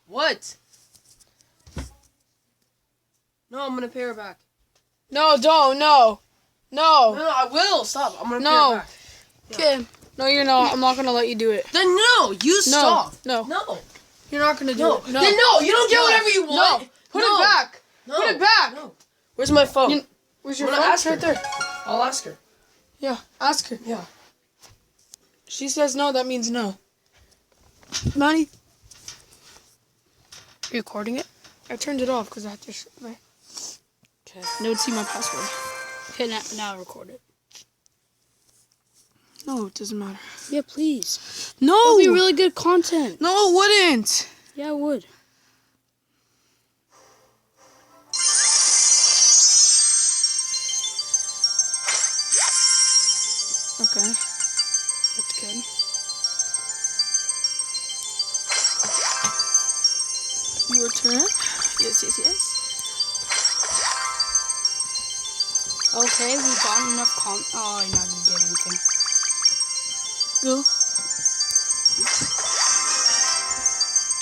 What? No, I'm gonna pay her back. No, don't. No. No. No, I will. Stop. I'm gonna pay her back. Okay. Yeah. No, you're not. I'm not gonna let you do it. Then no, you stop. No. No. You're not gonna do it. No. Then no, you don't get whatever you want. No. Put it back. No. Put it back. No. Where's my phone? Where's your I'm phone? gonna ask It's right her. there. I'll ask her. Yeah. Ask her. Yeah. She says no, that means no. Maddie. Are you recording it? I turned it off because I had to. Okay. They would see my password. Okay, now I record it. No, it doesn't matter. Yeah, please. No! It would be really good content. No, it wouldn't. Yeah, it would. Okay. That's good. Your turn. Yes. Okay, we got enough oh, you're not gonna get anything. Go.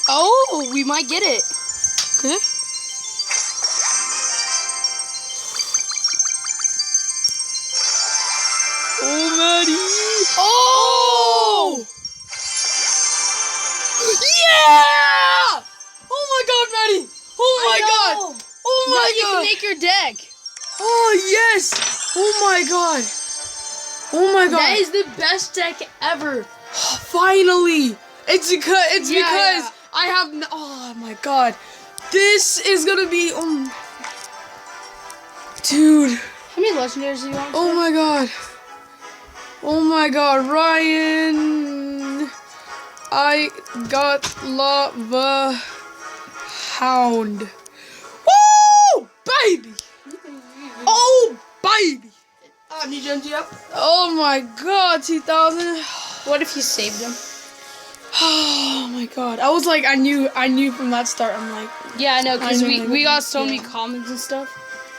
Oh, we might get it. Okay. Oh, Maddie. Oh! Yeah! Oh my God, Maddie! Oh my God! Oh my God! You can make your deck. Oh yes! Oh my God! Oh my God! That is the best deck ever. Finally! It's because I have. Oh my God! This is gonna be. Dude. How many legendaries do you want? Oh my God! Oh my God, Ryan! I got lava Hound. Woo! Baby! Oh, baby! Need you to empty up? Oh my God, 2000. What if you saved him? Oh my God. I was like, I knew from that start. I'm like. Yeah, I know, because we got so many comments and stuff.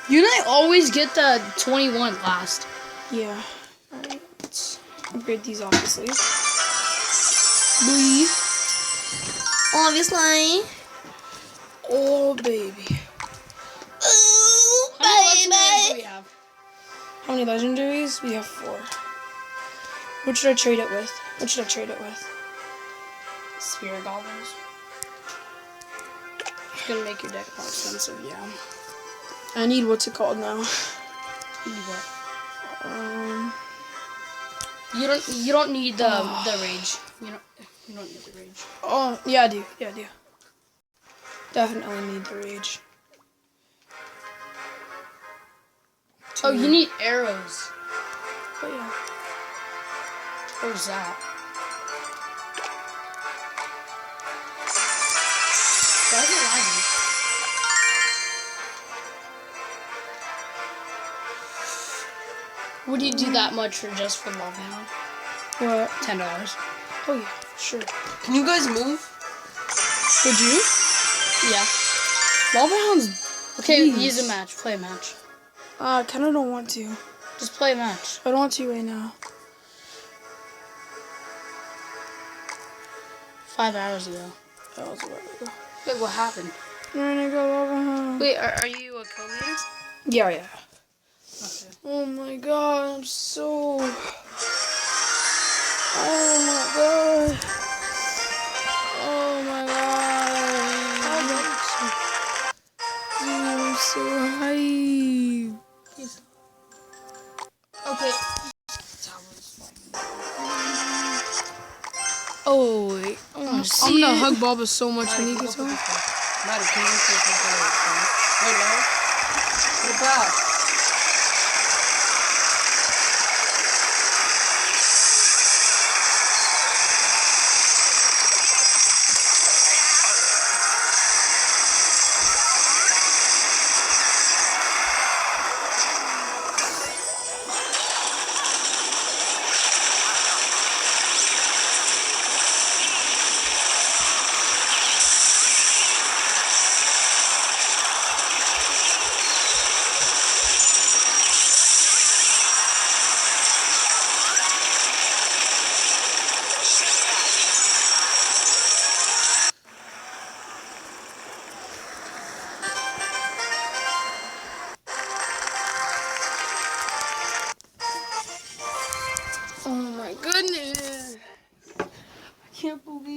You and I always get the 21 last. Yeah. Alright, let's upgrade these, obviously. Boy. Obviously. Oh, baby. Ooh, How many legendaries do we have? How many legendaries? We have 4. What should I trade it with? Spirit goblins. It's gonna make your deck more expensive, yeah. I need what's it called now? You need what? You don't need the rage. You don't need the rage. Oh yeah, I do. Definitely need the rage. Oh, you need arrows. Oh yeah. Where's that? Why is it lagging? Would you do that much for just for love now? What? $10. Oh yeah, sure. Can you guys move? Would you? Yeah. Lava Hounds. Okay, Please. use a match. Play a match. I kind of don't want to. Just play a match. I don't want to right now. 5 hours ago. That was a while ago. Wait, what happened? There I go, Lava Hound. Wait, are you a co-leader? Yeah. Okay. Oh my God, I'm so. Oh my God. Oh my God. Dude, I'm so hyped. Okay. Oh wait. I'm gonna hug Baba so much when he gets home. Maddie, can you take it? Wait, no. Put it back. can't believe